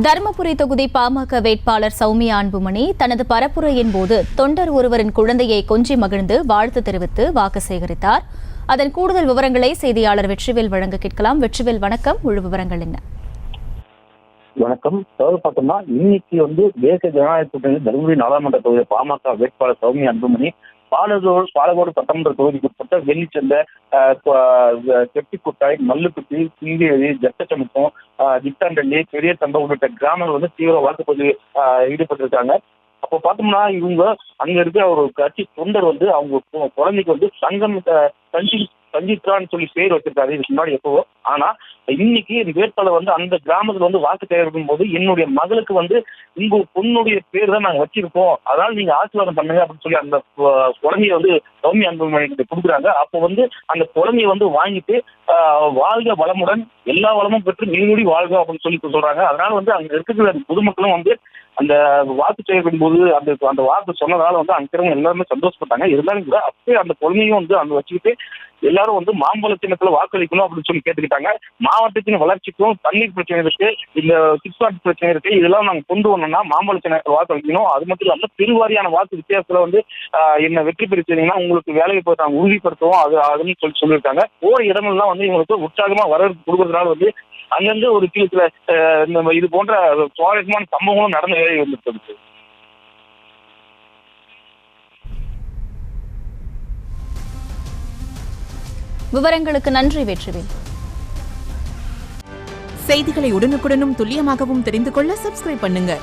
தருமபுரி தொகுதி பாமக வேட்பாளர் சௌமியா அன்புமணி தனது பரப்புரையின் போது தொண்டர் ஒருவரின் குழந்தையை கொஞ்சி மகிழ்ந்து வாழ்த்து தெரிவித்து வாக்கு சேகரித்தார். அதன் கூடுதல் விவரங்களை செய்தியாளர் வெற்றிவேல் வழங்க கேட்கலாம். வெற்றிவேல், வணக்கம். முழு விவரங்கள் என்ன? வணக்கம். பார்த்தோம்னா இன்னைக்கு தேசிய ஜனநாயக கூட்டணி தருமபுரி நாடாளுமன்ற தொகுதி பாமக வேட்பாளர் சௌமியா அன்புமணி பாலகோடு சட்டமன்ற தொகுதிக்கு உட்பட்ட வெள்ளிச்சந்தை, கெட்டிக்குட்டாய், மல்லுக்குட்டி, சிங்கேரி, ஜட்டச்சமுக்கம், திட்டாண்டள்ளி, பெரிய தம்பம் உள்ளிட்ட கிராமங்கள் தீவிர வாக்குப்பதிவு ஈடுபட்டிருக்காங்க. அப்போ பார்த்தோம்னா இவங்க அங்க இருக்க ஒரு கட்சி தொண்டர் அவங்க குழந்தைக்கு சங்கம் சஞ்சித்ரான்னு சொல்லி பேர் வச்சிருக்காரு இதுக்கு முன்னாடி எப்பவோ. ஆனா இன்னைக்கு வேட்பாளர் அந்த கிராமத்துல வாக்கு சேகரிக்கும் போது என்னுடைய மகளுக்கு உங்க பொண்ணுடைய பேர் தான் நாங்க வச்சிருக்கோம், அதனால நீங்க ஆசீர்வாதம் பண்ணுங்க அப்படின்னு சொல்லி அந்த குழந்தைய சௌமியா அன்புமணி கிட்ட கொடுக்குறாங்க. அப்போ அந்த குழந்தைய வாங்கிட்டு வாழ்க வளமுடன், எல்லா வளமும் பெற்று நீங்கூடி வாழ்க அப்படின்னு சொல்லி சொல்றாங்க. அதனால அங்க இருக்கிற பொதுமக்களும் அந்த வாக்கு சேகரிக்கும் போது அந்த வாக்கு சொன்னதால அங்க இருக்கிறவங்க எல்லாருமே சந்தோஷப்பட்டாங்க. இருந்தாலும் கூட அப்படியே அந்த குழந்தையும் அங்க வச்சுக்கிட்டு எல்லாரும் மாம்பழ சின்னத்துல வாக்களிக்கணும் அப்படின்னு சொல்லி கேட்டுக்கிட்டாங்க. மாவட்டத்தின் வளர்ச்சிக்கும் தண்ணீர் பிரச்சனை இருக்கு, இந்த சிப்ஸ்பாட் பிரச்சனை இருக்கு, இதெல்லாம் நாங்க கொண்டு வரணும்னா மாம்பழ சின்னத்துல வாக்களிக்கணும். அது மட்டும் இல்லாம பெருவாரியான வாக்கு வித்தியாசத்துல என்ன வெற்றி பெறுச்சீங்கன்னா உங்களுக்கு வேலையை போய் நாங்க உறுதிப்படுத்துவோம் அதுன்னு சொல்லியிருக்காங்க. போற இடங்கள்லாம் இவங்களுக்கு உற்சாகமா வரவேற்பு கொடுக்கறதுனால அங்கங்க ஒரு சில இது போன்ற சுவாரஸ்யமான சம்பவங்களும் நடந்து வந்துட்டு. விவரங்களுக்கு நன்றி வெற்றிவேல். செய்திகளை உடனுக்குடனும் துல்லியமாகவும் தெரிந்து கொள்ள சப்ஸ்கிரைப் பண்ணுங்க.